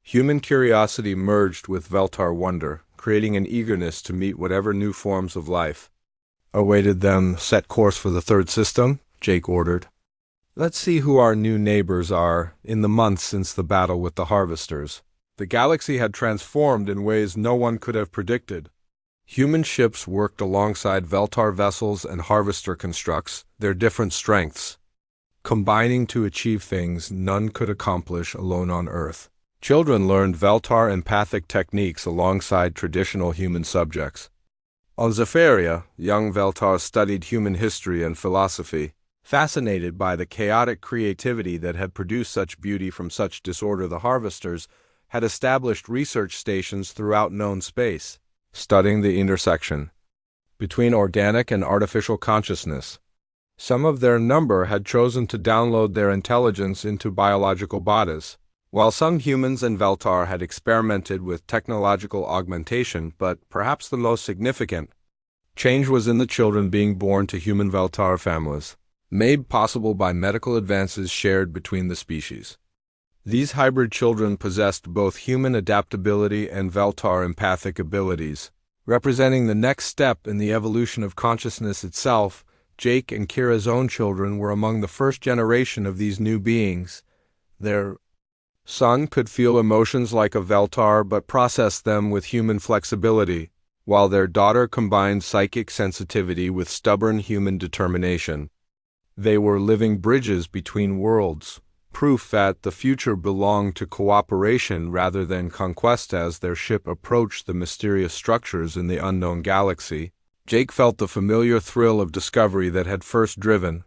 Human curiosity merged with Veltar wonder, creating an eagerness to meet whatever new forms of life awaited them. Set course for the third system, Jake ordered. Let's see who our new neighbors are. In the months since the battle with the Harvesters, the galaxy had transformed in ways no one could have predicted. Human ships worked alongside Veltar vessels and Harvester constructs, their different strengths combining to achieve things none could accomplish alone on Earth. Children learned Veltar empathic techniques alongside traditional human subjects. On Zephyria, young Veltar studied human history and philosophy, fascinated by the chaotic creativity that had produced such beauty from such disorder. The Harvesters had established research stations throughout known space, studying the intersection between organic and artificial consciousness. Some of their number had chosen to download their intelligence into biological bodies, while some humans and Veltar had experimented with technological augmentation. But perhaps the most significant change was in the children being born to human Veltar families, made possible by medical advances shared between the species. These hybrid children possessed both human adaptability and Veltar empathic abilities, representing the next step in the evolution of consciousness itself. Jake and Kira's own children were among the first generation of these new beings. Their son could feel emotions like a Veltar but process them with human flexibility, while their daughter combined psychic sensitivity with stubborn human determination. They were living bridges between worlds, proof that the future belonged to cooperation rather than conquest. As their ship approached the mysterious structures in the unknown galaxy, Jake felt the familiar thrill of discovery that had first driven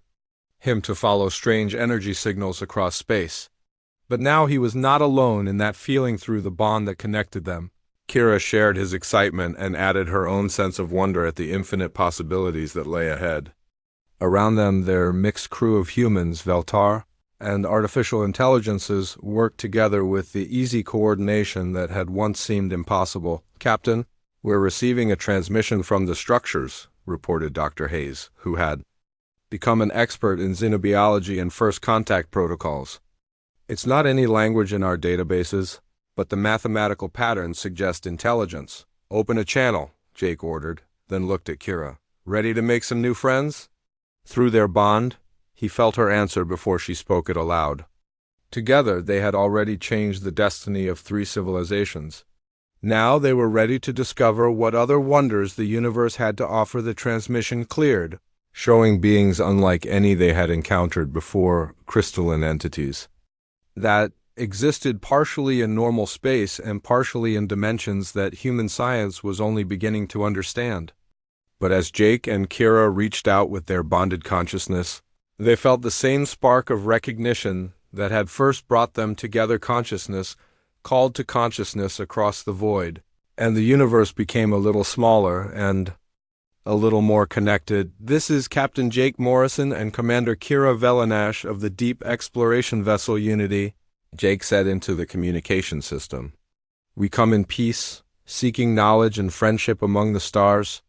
him to follow strange energy signals across space. But now he was not alone in that feeling. Through the bond that connected them, Kira shared his excitement and added her own sense of wonder at the infinite possibilities that lay ahead. Around them, their mixed crew of humans, Veltar, and artificial intelligences worked together with the easy coordination that had once seemed impossible. Captain, we're receiving a transmission from the structures, reported Dr. Hayes, who had become an expert in xenobiology and first contact protocols. It's not any language in our databases, but the mathematical patterns suggest intelligence. Open a channel, Jake ordered, then looked at Kira. Ready to make some new friends? Through their bond, he felt her answer before she spoke it aloud. Together, they had already changed the destiny of 3 civilizations. Now they were ready to discover what other wonders the universe had to offer. The transmission cleared, showing beings unlike any they had encountered before, crystalline entities that existed partially in normal space and partially in dimensions that human science was only beginning to understand. But as Jake and Kira reached out with their bonded consciousness, They felt the same spark of recognition that had first brought them together. Consciousness called to consciousness across the void, and the universe became a little smaller and a little more connected. This is Captain Jake Morrison and Commander Kira Velanash of the deep exploration vessel Unity. Jake said into the communication system. We come in peace, seeking knowledge and friendship among the stars.